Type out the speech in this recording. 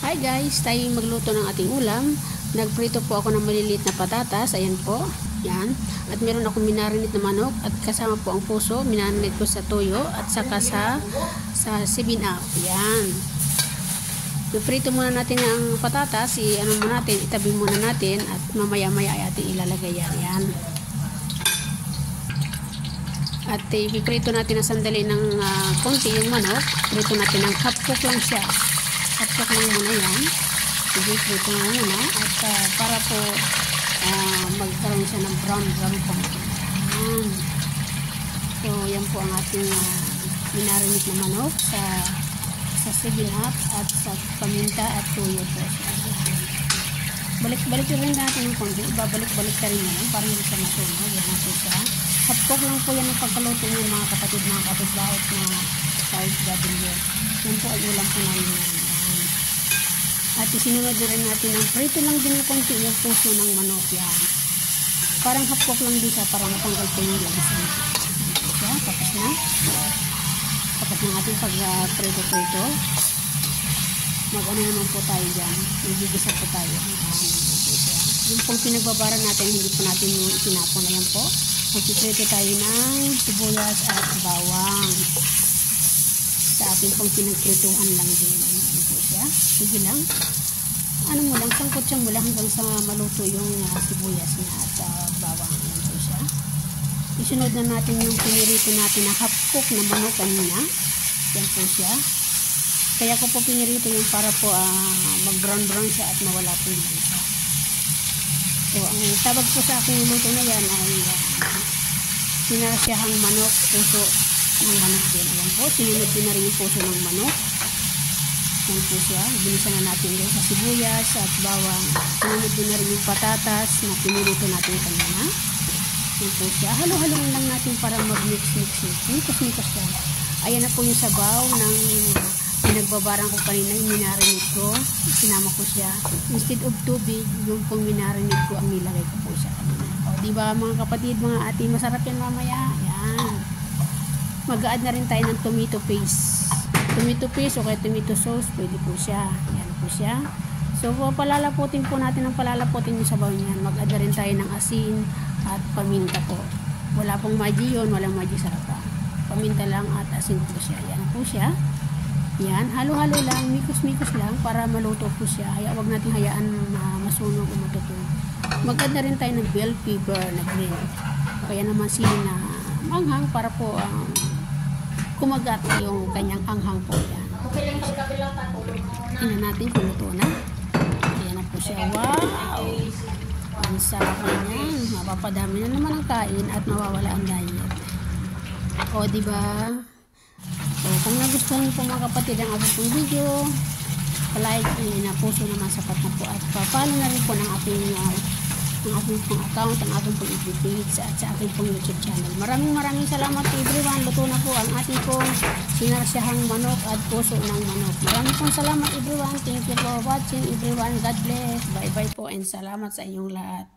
Hi guys, tayo magluto ng ating ulam. Nagprito po ako ng maliliit na patatas. Ayan po, yan. At meron akong minarinate na manok. At kasama po ang puso, minarinate ko sa toyo. At saka sa 7-up. Yan. Iprito muna natin ang patatas. Itabi muna natin. At mamaya-maya ay ating ilalagay yan. Yan. At ipiprito natin na sandali ng konti yung manok. Prito natin ng half cook lang siya. Half cook lang muna yan. Ipiprito nga muna. At para po magkaroon siya ng brown konti. Yan. So yan po ang ating minarinate na manok sa 7-up at sa paminta at toyo po. Balik-balik rin natin ng konti. Ibabalik-balik ka rin yan. Parang hindi siya matunog. Yan natin siya. Hapkog lang po yan ang pagkaluto nyo mga kapatid, mga kapitbahay na OFW. Yan po ay ulam po namin yan. At isinunod na rin natin ang prito lang din ng konti yung puso ng manok yan. Parang hapkog lang din siya para matanggal po yung lagisan. Yan, tapos na. Tapos na ating pag-prito-prito. Mag-ano naman po tayo dyan. Magigisa po tayo. Yung pong pinagbabara natin, hindi po natin yung itinapon na yan po. Magpiprito tayo ng sibuyas at bawang. Sa ating pong pinagprituhan lang din. Ano po siya? Sige lang. Ano mo lang, sangkotsyang mo lang hanggang sa maluto yung sibuyas niya at bawang. Ano po siya? Isunod na natin yung pinirito natin na half cook na manok kanina. Yan po siya. Kaya ko po pinirito yung para po mag-brown siya at mawala po yung lansa. So, ang tawag po sa aking luto na yan ay sinasyahang manok, puso ng manok din. Ayan po, sinunod din na rin yung puso ng manok. Ayan po siya. Binisa na natin din sa sibuyas at bawang. Sinunod din na rin yung patatas na pinirito natin kanina. Ayan po siya. Halo-haloin lang natin para mag-mix-mix. Mikos-mikos lang. Ayan na po yung sabaw ng pinagbabarang ko kanina, yung minarinate ko. Sinama ko siya. Instead of tubig, yung pong minarinate ko, ang nilagay ko po siya kanina. O, diba mga kapatid, mga ate, masarap yan mamaya. Yan. Mag-add na rin tayo ng tomato paste. Tomato paste o kaya tomato sauce, pwede po siya. Yan po siya. So, palalaputin po natin yung sabaw niyan. Mag-add na rin tayo ng asin at paminta po. Wala pong maji yun, walang maji sarapa. Paminta lang at asin po siya. Yan po siya. Yan, halo-halo lang, mikos-mikos lang para maluto po siya. Huwag natin hayaan na masunog o matutunog. Mag-add na rin tayo ng bell pepper na green. Kaya naman sili na manghang para po kumagat yung kanyang anghang po. Yan. Tingnan natin kung luto na. Yan na po siya. Wow! Ang sarap na yan. Mapapadami na naman ang kain at mawawala ang diet. O, diba? So, kung nagustuhan niyo po mga kapatid ang aking pong video, palike na puso naman sapat na po at pa-follow na rin po ng aking pong account, ang aking pong FB page at sa aking pong YouTube channel. Maraming salamat everyone. Luto na po ang ating pong sinasyahang manok at puso ng manok. Maraming pong salamat everyone. Thank you for watching everyone. God bless. Bye bye po and salamat sa inyong lahat.